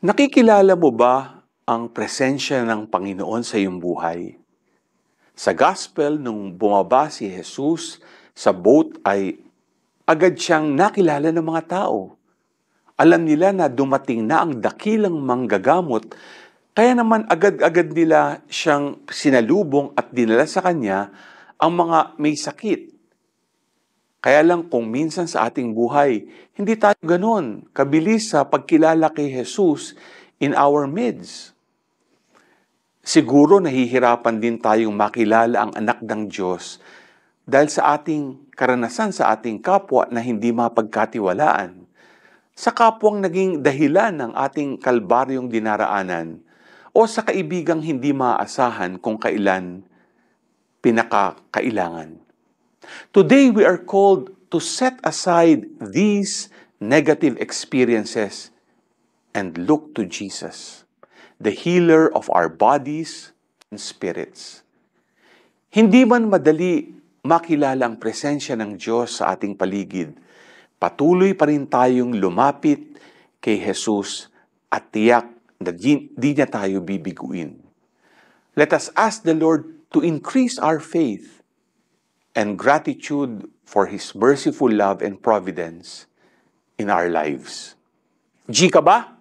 Nakikilala mo ba ang presensya ng Panginoon sa iyong buhay? Sa gospel, nung bumaba si Jesus sa boat ay agad siyang nakilala ng mga tao. Alam nila na dumating na ang dakilang manggagamot, kaya naman agad-agad nila siyang sinalubong at dinala sa kanya ang mga may sakit. Kaya lang kung minsan sa ating buhay, hindi tayo ganon kabilis sa pagkilala kay Jesus in our midst. Siguro nahihirapan din tayong makilala ang anak ng Diyos dahil sa ating karanasan sa ating kapwa na hindi mapagkatiwalaan, sa kapwang naging dahilan ng ating kalbaryong dinaraanan, o sa kaibigang hindi maaasahan kung kailan pinakakailangan. Today we are called to set aside these negative experiences and look to Jesus, the healer of our bodies and spirits. Hindi man madali makilala ang presensya ng Diyos sa ating paligid, patuloy pa rin tayong lumapit kay Jesus at tiyak na di niya tayo bibiguin. Let us ask the Lord to increase our faith and gratitude for His merciful love and providence in our lives. G ka ba?